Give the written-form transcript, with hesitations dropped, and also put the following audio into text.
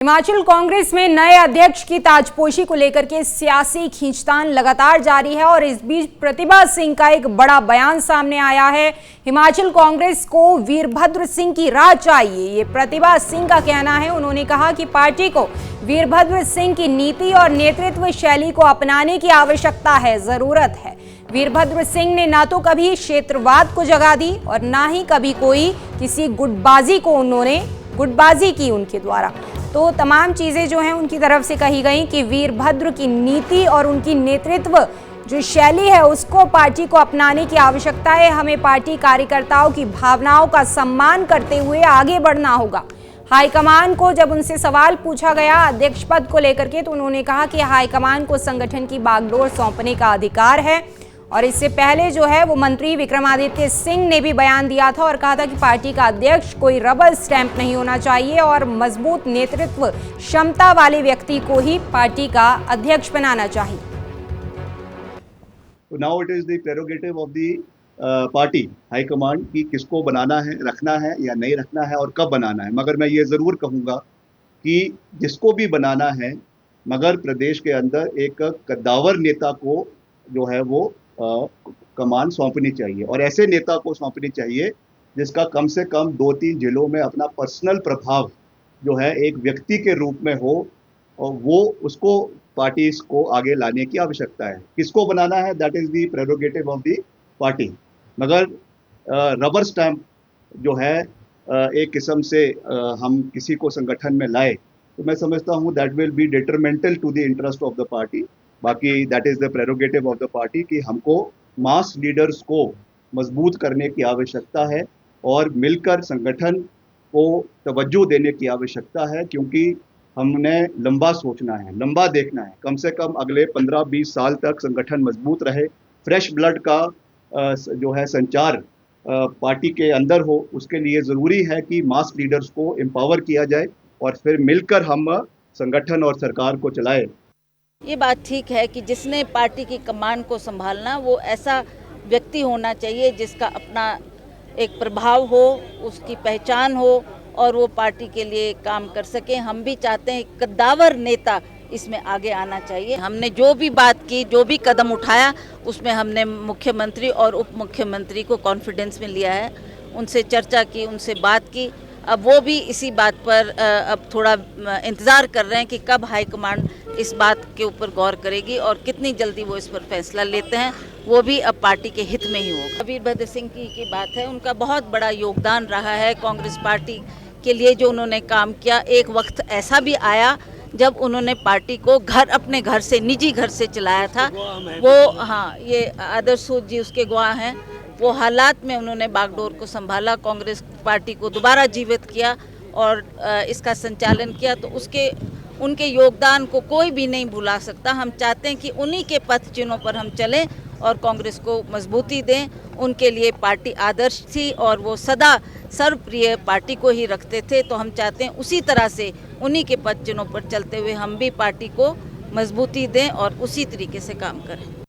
हिमाचल कांग्रेस में नए अध्यक्ष की ताजपोशी को लेकर के सियासी खींचतान लगातार जारी है और इस बीच प्रतिभा सिंह का एक बड़ा बयान सामने आया है। हिमाचल कांग्रेस को वीरभद्र सिंह की राह चाहिए, ये प्रतिभा सिंह का कहना है। उन्होंने कहा कि पार्टी को वीरभद्र सिंह की नीति और नेतृत्व शैली को अपनाने की आवश्यकता है, जरूरत है। वीरभद्र सिंह ने ना तो कभी क्षेत्रवाद को जगह दी और ना ही कभी कोई किसी गुटबाजी की उनके द्वारा। तो तमाम चीज़ें जो हैं उनकी तरफ से कही गई कि वीरभद्र की नीति और उनकी नेतृत्व जो शैली है उसको पार्टी को अपनाने की आवश्यकता है। हमें पार्टी कार्यकर्ताओं की भावनाओं का सम्मान करते हुए आगे बढ़ना होगा। हाईकमान को जब उनसे सवाल पूछा गया अध्यक्ष पद को लेकर के, तो उन्होंने कहा कि हाईकमान को संगठन की बागडोर सौंपने का अधिकार है। और इससे पहले जो है वो मंत्री विक्रमादित्य सिंह ने भी बयान दिया था और कहा था कि पार्टी का अध्यक्ष कोई रबर स्टैंप नहीं होना चाहिए और मजबूत नेतृत्व क्षमता वाले व्यक्ति को ही पार्टी का अध्यक्ष बनाना चाहिए। Now it is the prerogative of the party high command कि किसको बनाना है, रखना है या नहीं रखना है और कब बनाना है। मगर मैं ये ज़रूर कहूँगा कि जिसको भी बनाना है, मगर प्रदेश के अंदर एक कद्दावर नेता को जो है वो कमान सौंपनी चाहिए और ऐसे नेता को सौंपनी चाहिए जिसका कम से कम 2-3 जिलों में अपना पर्सनल प्रभाव जो है एक व्यक्ति के रूप में हो और वो उसको पार्टी को आगे लाने की आवश्यकता है। किसको बनाना है, that is the prerogative of the party. मगर रबर स्टैंप जो है एक किस्म से हम किसी को संगठन में लाए तो मैं समझता हूँ that will be detrimental to the interest of the party. बाकी that is the prerogative of the party कि हमको मास लीडर्स को मजबूत करने की आवश्यकता है और मिलकर संगठन को तवज्जो देने की आवश्यकता है, क्योंकि हमने लंबा सोचना है, लंबा देखना है। कम से कम अगले 15-20 साल तक संगठन मजबूत रहे, फ्रेश ब्लड का जो है संचार पार्टी के अंदर हो। उसके लिए ज़रूरी है कि मास लीडर्स को एम्पावर किया जाए और फिर मिलकर हम संगठन और सरकार को चलाए। ये बात ठीक है कि जिसने पार्टी की कमान को संभालना वो ऐसा व्यक्ति होना चाहिए जिसका अपना एक प्रभाव हो, उसकी पहचान हो और वो पार्टी के लिए काम कर सके। हम भी चाहते हैं कद्दावर नेता इसमें आगे आना चाहिए। हमने जो भी बात की, जो भी कदम उठाया, उसमें हमने मुख्यमंत्री और उप मुख्यमंत्री को कॉन्फिडेंस में लिया है, उनसे चर्चा की, उनसे बात की। अब वो भी इसी बात पर अब थोड़ा इंतज़ार कर रहे हैं कि कब हाईकमांड इस बात के ऊपर गौर करेगी और कितनी जल्दी वो इस पर फैसला लेते हैं। वो भी अब पार्टी के हित में ही होगा। वीरभद्र सिंह की बात है, उनका बहुत बड़ा योगदान रहा है कांग्रेस पार्टी के लिए जो उन्होंने काम किया। एक वक्त ऐसा भी आया जब उन्होंने पार्टी को अपने घर से, निजी घर से चलाया था। वो ये आदर्श सूद जी उसके गवाह हैं। वो हालात में उन्होंने बागडोर को संभाला, कांग्रेस पार्टी को दोबारा जीवित किया और इसका संचालन किया। तो उनके योगदान को कोई भी नहीं भुला सकता। हम चाहते हैं कि उन्हीं के पथ चिन्हों पर हम चलें और कांग्रेस को मजबूती दें। उनके लिए पार्टी आदर्श थी और वो सदा सर्वप्रिय पार्टी को ही रखते थे। तो हम चाहते हैं उसी तरह से उन्हीं के पथ चिन्हों पर चलते हुए हम भी पार्टी को मजबूती दें और उसी तरीके से काम करें।